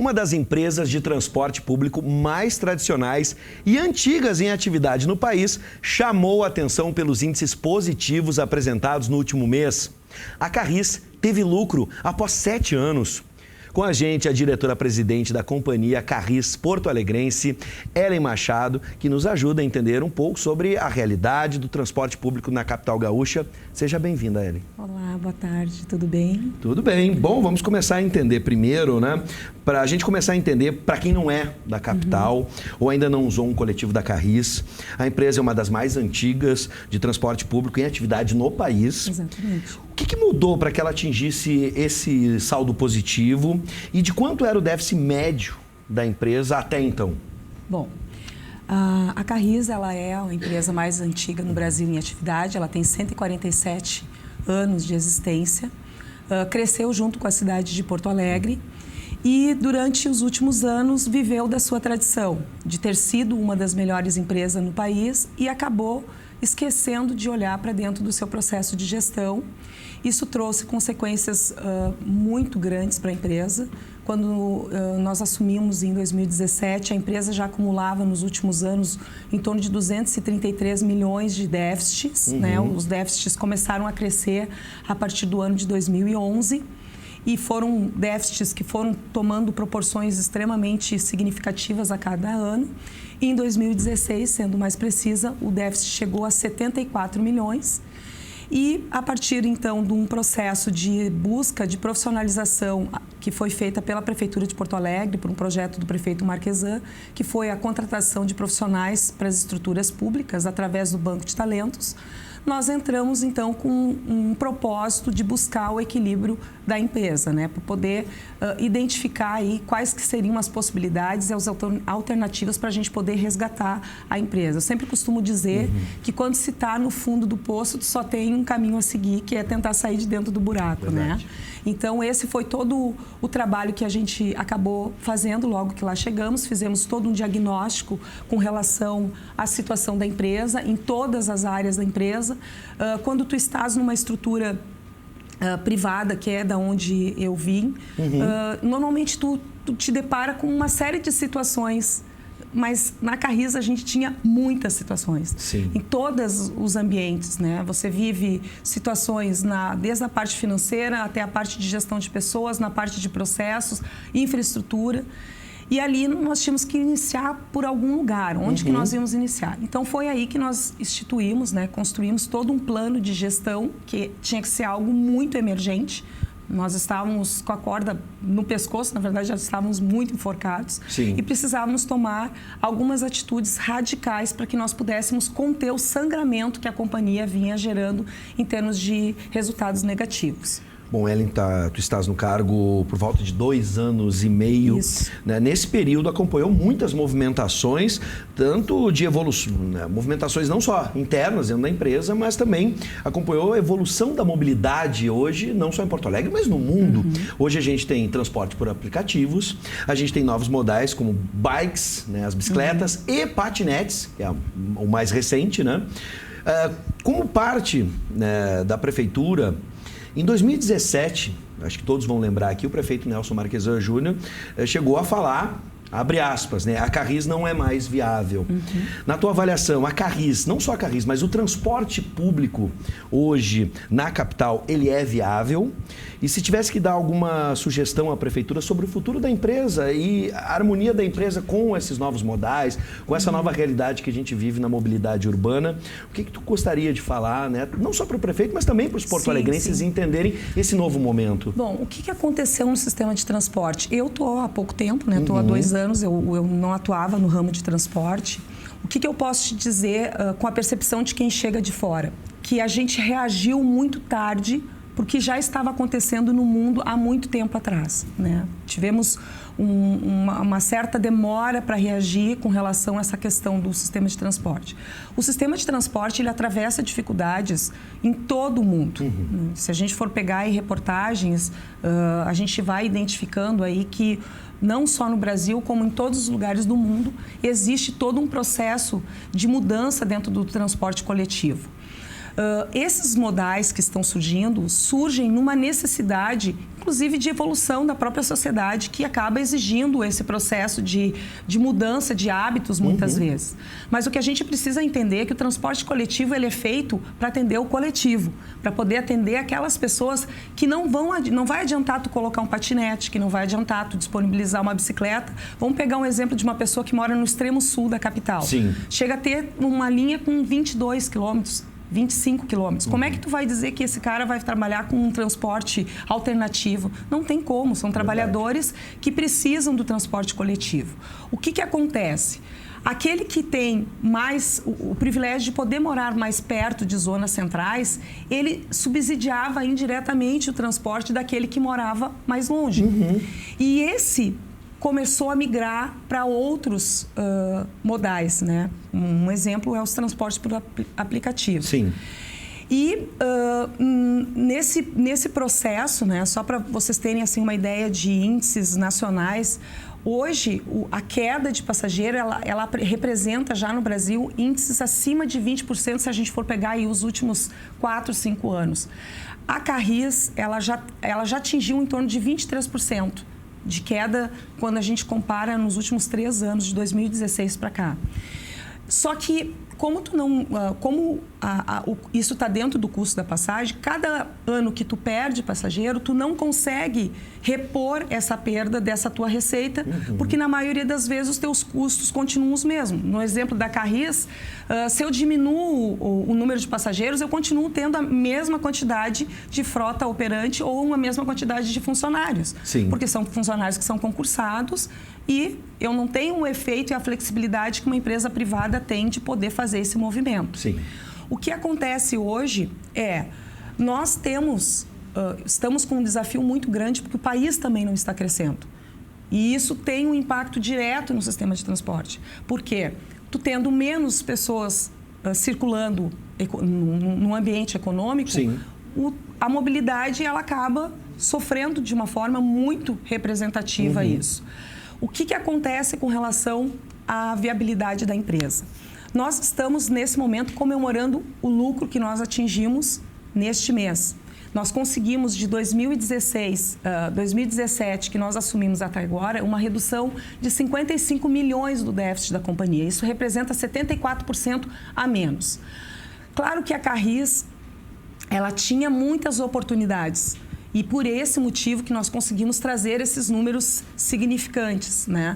uma das empresas de transporte público mais tradicionais e antigas em atividade no país, chamou a atenção pelos índices positivos apresentados no último mês. A Carris teve lucro após 7 anos. Com a gente, a diretora-presidente da companhia Carris Porto Alegrense, Ellen Machado, que nos ajuda a entender um pouco sobre a realidade do transporte público na capital gaúcha. Seja bem-vinda, Ellen. Olá, boa tarde, tudo bem? Tudo bem. Bom, vamos começar a entender primeiro, né? Para a gente começar a entender, para quem não é da capital ou ainda não usou um coletivo da Carris, a empresa é uma das mais antigas de transporte público em atividade no país. Exatamente. O que mudou para que ela atingisse esse saldo positivo e de quanto era o déficit médio da empresa até então? Bom, a Carris ela é a empresa mais antiga no Brasil em atividade, ela tem 147 anos de existência, cresceu junto com a cidade de Porto Alegre e durante os últimos anos viveu da sua tradição de ter sido uma das melhores empresas no país e acabou esquecendo de olhar para dentro do seu processo de gestão. Isso trouxe consequências muito grandes para a empresa. Quando nós assumimos em 2017, a empresa já acumulava nos últimos anos em torno de 233 milhões de déficits. Né? Os déficits começaram a crescer a partir do ano de 2011 e foram déficits que foram tomando proporções extremamente significativas a cada ano. E em 2016, sendo mais precisa, o déficit chegou a 74 milhões. E, a partir, então, de um processo de busca de profissionalização que foi feita pela Prefeitura de Porto Alegre, por um projeto do prefeito Marquesan, que foi a contratação de profissionais para as estruturas públicas através do Banco de Talentos, nós entramos, então, com um propósito de buscar o equilíbrio da empresa, né? Para poder identificar aí quais que seriam as possibilidades e as alternativas para a gente poder resgatar a empresa. Eu sempre costumo dizer que quando se está no fundo do poço, só tem um caminho a seguir, que é tentar sair de dentro do buraco, né? Então, esse foi todo o trabalho que a gente acabou fazendo logo que lá chegamos. Fizemos todo um diagnóstico com relação à situação da empresa, em todas as áreas da empresa. Quando tu estás numa estrutura privada, que é da onde eu vim, normalmente tu te depara com uma série de situações, mas na Carris a gente tinha muitas situações. Sim. Em todos os ambientes, né? Você vive situações desde a parte financeira até a parte de gestão de pessoas, na parte de processos, infraestrutura. E ali nós tínhamos que iniciar por algum lugar. Onde que nós íamos iniciar? Então, foi aí que nós instituímos, né? Construímos todo um plano de gestão que tinha que ser algo muito emergente. Nós estávamos com a corda no pescoço, na verdade já estávamos muito enforcados. Sim. E precisávamos tomar algumas atitudes radicais para que nós pudéssemos conter o sangramento que a companhia vinha gerando em termos de resultados negativos. Bom, Ellen, tu estás no cargo por volta de 2 anos e meio. Isso. Né? Nesse período acompanhou muitas movimentações, tanto de evolução, né? Movimentações não só internas dentro da empresa, mas também acompanhou a evolução da mobilidade hoje, não só em Porto Alegre, mas no mundo. Hoje a gente tem transporte por aplicativos, a gente tem novos modais como bikes, né? As bicicletas e patinetes, que é o mais recente, né? Como parte, né, da prefeitura, em 2017, acho que todos vão lembrar aqui, o prefeito Nelson Marquesan Júnior chegou a falar, abre aspas, né? A Carris não é mais viável. Na tua avaliação, a Carris, não só a Carris, mas o transporte público hoje na capital, ele é viável? E se tivesse que dar alguma sugestão à prefeitura sobre o futuro da empresa e a harmonia da empresa com esses novos modais, com essa nova realidade que a gente vive na mobilidade urbana, o que tu gostaria de falar, né? Não só para o prefeito, mas também para os porto-alegrenses entenderem esse novo momento? Bom, o que aconteceu no sistema de transporte? Eu estou há pouco tempo, né? Estou há 2 anos, eu não atuava no ramo de transporte. O que eu posso te dizer com a percepção de quem chega de fora? Que a gente reagiu muito tarde porque já estava acontecendo no mundo há muito tempo atrás, né? Tivemos uma certa demora para reagir com relação a essa questão do sistema de transporte. O sistema de transporte, ele atravessa dificuldades em todo o mundo. Se a gente for pegar aí reportagens, a gente vai identificando aí que não só no Brasil, como em todos os lugares do mundo, existe todo um processo de mudança dentro do transporte coletivo. Esses modais que estão surgem numa necessidade, inclusive de evolução da própria sociedade, que acaba exigindo esse processo de mudança de hábitos muitas vezes. Mas o que a gente precisa entender é que o transporte coletivo ele é feito para atender o coletivo, para poder atender aquelas pessoas que não vai adiantar tu colocar um patinete, que não vai adiantar tu disponibilizar uma bicicleta. Vamos pegar um exemplo de uma pessoa que mora no extremo sul da capital. Sim. Chega a ter uma linha com 22 quilômetros. 25 quilômetros. Como é que tu vai dizer que esse cara vai trabalhar com um transporte alternativo? Não tem como, são trabalhadores que precisam do transporte coletivo. O que acontece? Aquele que tem mais o privilégio de poder morar mais perto de zonas centrais, ele subsidiava indiretamente o transporte daquele que morava mais longe. E esse começou a migrar para outros modais, né? Um exemplo é os transportes por aplicativo. Sim. E nesse processo, né, só para vocês terem assim, uma ideia de índices nacionais, hoje a queda de passageiro ela representa já no Brasil índices acima de 20% se a gente for pegar aí os últimos 4, 5 anos. A Carris ela já atingiu em torno de 23%. De queda quando a gente compara nos últimos 3 anos, de 2016 para cá. Só que, isso está dentro do custo da passagem, cada ano que tu perde passageiro, tu não consegue repor essa perda dessa tua receita, porque na maioria das vezes os teus custos continuam os mesmos. No exemplo da Carris, se eu diminuo o número de passageiros, eu continuo tendo a mesma quantidade de frota operante ou a mesma quantidade de funcionários. Sim. Porque são funcionários que são concursados e eu não tenho o efeito e a flexibilidade que uma empresa privada tem de poder fazer esse movimento. Sim. O que acontece hoje é, nós estamos com um desafio muito grande porque o país também não está crescendo. E isso tem um impacto direto no sistema de transporte. Por quê? Tu tendo menos pessoas circulando no ambiente econômico, a mobilidade ela acaba sofrendo de uma forma muito representativa isso. O que acontece com relação à viabilidade da empresa? Nós estamos, nesse momento, comemorando o lucro que nós atingimos neste mês. Nós conseguimos, de 2017, que nós assumimos até agora, uma redução de 55 milhões do déficit da companhia. Isso representa 74% a menos. Claro que a Carris, ela tinha muitas oportunidades. E por esse motivo que nós conseguimos trazer esses números significantes, né?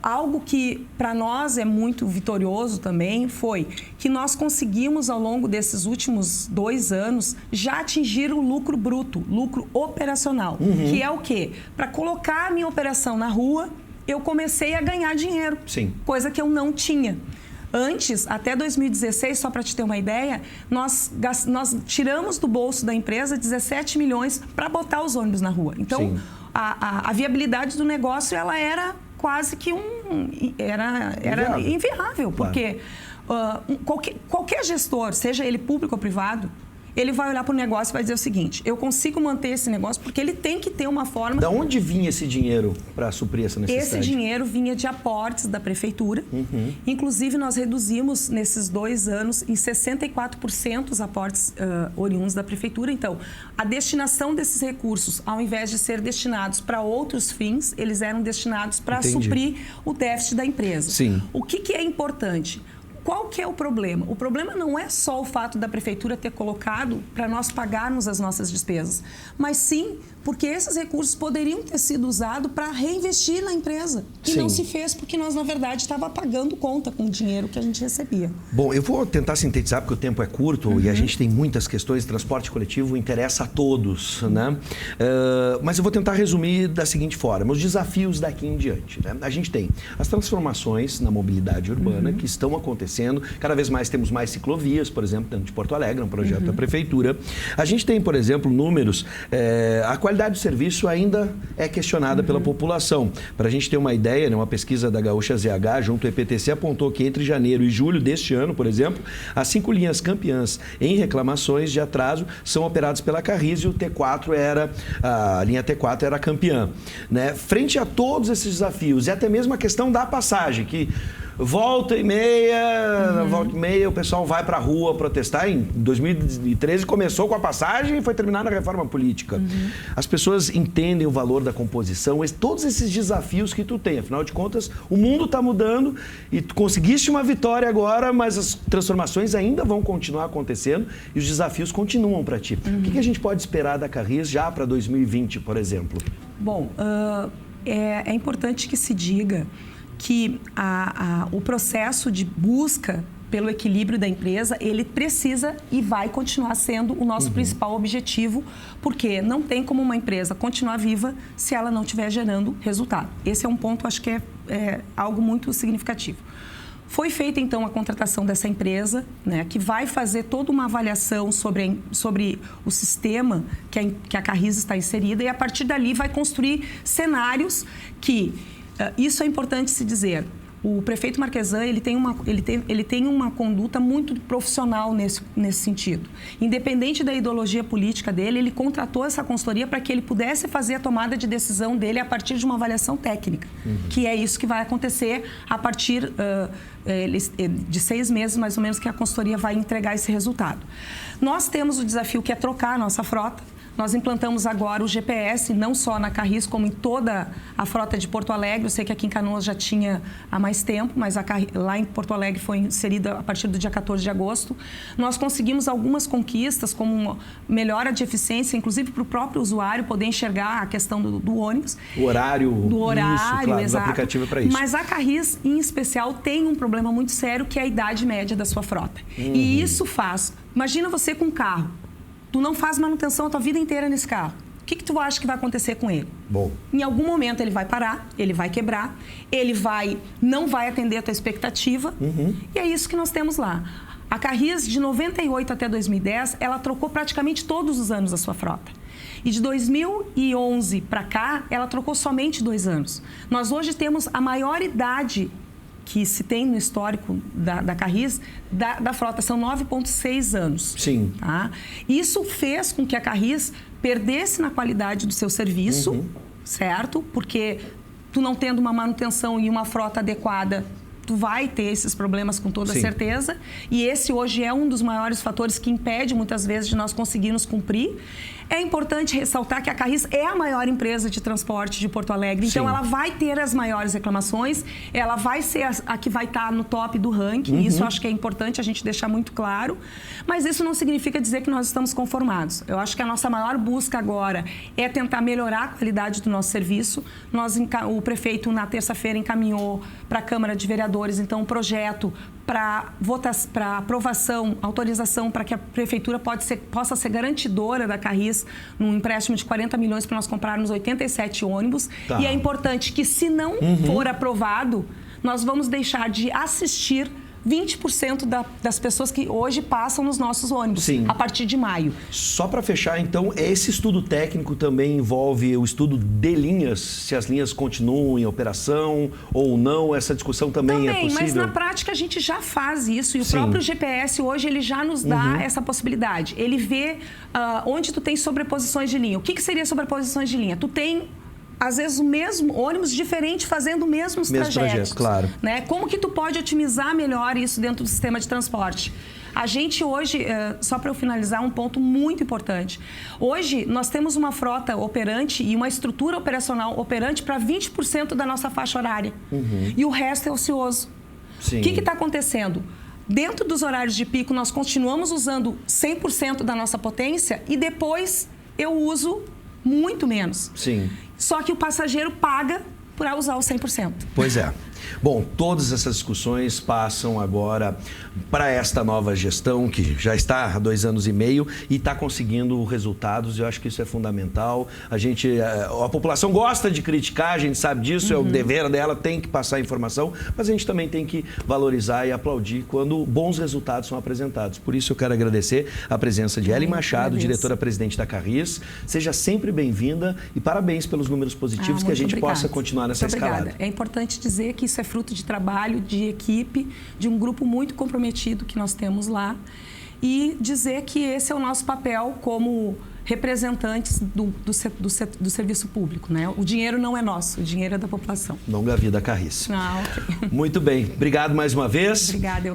Algo que para nós é muito vitorioso também foi que nós conseguimos ao longo desses últimos 2 anos já atingir o lucro bruto, lucro operacional, que é o quê? Para colocar a minha operação na rua, eu comecei a ganhar dinheiro, coisa que eu não tinha. Antes, até 2016, só para te ter uma ideia, nós tiramos do bolso da empresa 17 milhões para botar os ônibus na rua. Então, a viabilidade do negócio ela era quase que era inviável, porque qualquer gestor, seja ele público ou privado, ele vai olhar para o negócio e vai dizer o seguinte: eu consigo manter esse negócio porque ele tem que ter uma forma... Da onde vinha esse dinheiro para suprir essa necessidade? Esse dinheiro vinha de aportes da prefeitura. Inclusive, nós reduzimos nesses 2 anos em 64% os aportes oriundos da prefeitura. Então, a destinação desses recursos, ao invés de ser destinados para outros fins, eles eram destinados para suprir o déficit da empresa. O que é importante? Qual que é o problema? O problema não é só o fato da prefeitura ter colocado para nós pagarmos as nossas despesas, mas sim porque esses recursos poderiam ter sido usados para reinvestir na empresa. E não se fez porque nós, na verdade, estávamos pagando conta com o dinheiro que a gente recebia. Bom, eu vou tentar sintetizar porque o tempo é curto e a gente tem muitas questões. Transporte coletivo interessa a todos, né? Mas eu vou tentar resumir da seguinte forma: os desafios daqui em diante, né? A gente tem as transformações na mobilidade urbana que estão acontecendo. Cada vez mais temos mais ciclovias, por exemplo, dentro de Porto Alegre, um projeto da prefeitura. A gente tem, por exemplo, números, a qualidade do serviço ainda é questionada pela população. Para a gente ter uma ideia, né, uma pesquisa da Gaúcha ZH junto ao EPTC apontou que entre janeiro e julho deste ano, por exemplo, as 5 linhas campeãs em reclamações de atraso são operadas pela Carris e a linha T4 era campeã, né? Frente a todos esses desafios e até mesmo a questão da passagem, que volta e meia, o pessoal vai para a rua protestar. Em 2013 começou com a passagem e foi terminada a reforma política. As pessoas entendem o valor da composição, todos esses desafios que tu tem. Afinal de contas, o mundo está mudando e tu conseguiste uma vitória agora, mas as transformações ainda vão continuar acontecendo e os desafios continuam para ti. O que a gente pode esperar da Carris já para 2020, por exemplo? Bom, é importante que se diga que o processo de busca pelo equilíbrio da empresa, ele precisa e vai continuar sendo o nosso principal objetivo, porque não tem como uma empresa continuar viva se ela não estiver gerando resultado. Esse é um ponto, acho que é algo muito significativo. Foi feita, então, a contratação dessa empresa, né, que vai fazer toda uma avaliação sobre o sistema que a Carris está inserida e, a partir dali, vai construir cenários que... isso é importante se dizer. O prefeito Marquesan, ele tem uma conduta muito profissional nesse sentido. Independente da ideologia política dele, ele contratou essa consultoria para que ele pudesse fazer a tomada de decisão dele a partir de uma avaliação técnica, que é isso que vai acontecer a partir de 6 meses, mais ou menos, que a consultoria vai entregar esse resultado. Nós temos o desafio que é trocar a nossa frota. Nós implantamos agora o GPS, não só na Carris, como em toda a frota de Porto Alegre. Eu sei que aqui em Canoas já tinha há mais tempo, mas lá em Porto Alegre foi inserida a partir do dia 14 de agosto. Nós conseguimos algumas conquistas, como uma melhora de eficiência, inclusive para o próprio usuário poder enxergar a questão do ônibus. O horário. Do horário, isso, claro, exato. O aplicativo é para isso. Mas a Carris, em especial, tem um problema muito sério, que é a idade média da sua frota. E isso faz... Imagina você com um carro. Tu não faz manutenção a tua vida inteira nesse carro. O que tu acha que vai acontecer com ele? Bom. Em algum momento ele vai parar, ele vai quebrar, não vai atender a tua expectativa. E é isso que nós temos lá. A Carris, de 98 até 2010, ela trocou praticamente todos os anos a sua frota. E de 2011 para cá, ela trocou somente 2 anos. Nós hoje temos a maior idade que se tem no histórico da Carris, da frota, são 9,6 anos. Sim. Tá? Isso fez com que a Carris perdesse na qualidade do seu serviço, certo? Porque tu não tendo uma manutenção e uma frota adequada, tu vai ter esses problemas com toda certeza. E esse hoje é um dos maiores fatores que impede muitas vezes de nós conseguirmos cumprir. É importante ressaltar que a Carris é a maior empresa de transporte de Porto Alegre. Então, ela vai ter as maiores reclamações, ela vai ser a que vai estar no top do ranking. Isso acho que é importante a gente deixar muito claro. Mas isso não significa dizer que nós estamos conformados. Eu acho que a nossa maior busca agora é tentar melhorar a qualidade do nosso serviço. O prefeito, na terça-feira, encaminhou para a Câmara de Vereadores, então, um projeto para aprovação, autorização para que a prefeitura possa ser garantidora da Carris num empréstimo de 40 milhões para nós comprarmos 87 ônibus. Tá. E é importante que, se não for aprovado, nós vamos deixar de assistir 20% das pessoas que hoje passam nos nossos ônibus, a partir de maio. Só para fechar, então, esse estudo técnico também envolve o estudo de linhas, se as linhas continuam em operação ou não, essa discussão também é possível? Mas na prática a gente já faz isso e o próprio GPS hoje ele já nos dá essa possibilidade. Ele vê onde tu tem sobreposições de linha. O que seria sobreposições de linha? Tu tem... às vezes o mesmo ônibus diferente fazendo os mesmos trajetos, claro. Né? Como que tu pode otimizar melhor isso dentro do sistema de transporte? A gente hoje, só para eu finalizar, um ponto muito importante. Hoje nós temos uma frota operante e uma estrutura operacional operante para 20% da nossa faixa horária. E o resto é ocioso. O que está acontecendo? Dentro dos horários de pico, nós continuamos usando 100% da nossa potência e depois eu uso muito menos. Sim. Só que o passageiro paga por usar o 100%. Pois é. Bom, todas essas discussões passam agora para esta nova gestão que já está há 2 anos e meio e está conseguindo resultados. Eu acho que isso é fundamental. A população gosta de criticar, a gente sabe disso, é o dever dela, tem que passar a informação, mas a gente também tem que valorizar e aplaudir quando bons resultados são apresentados. Por isso eu quero agradecer a presença de Ellen Machado, diretora-presidente da Carris. Seja sempre bem-vinda e parabéns pelos números positivos, que a gente possa continuar nessa escalada. É importante dizer que isso é fruto de trabalho, de equipe, de um grupo muito comprometido que nós temos lá e dizer que esse é o nosso papel como representantes do serviço público, né? O dinheiro não é nosso, o dinheiro é da população. Longa vida, Carriça. Ok. Muito bem. Obrigado mais uma vez. Obrigada.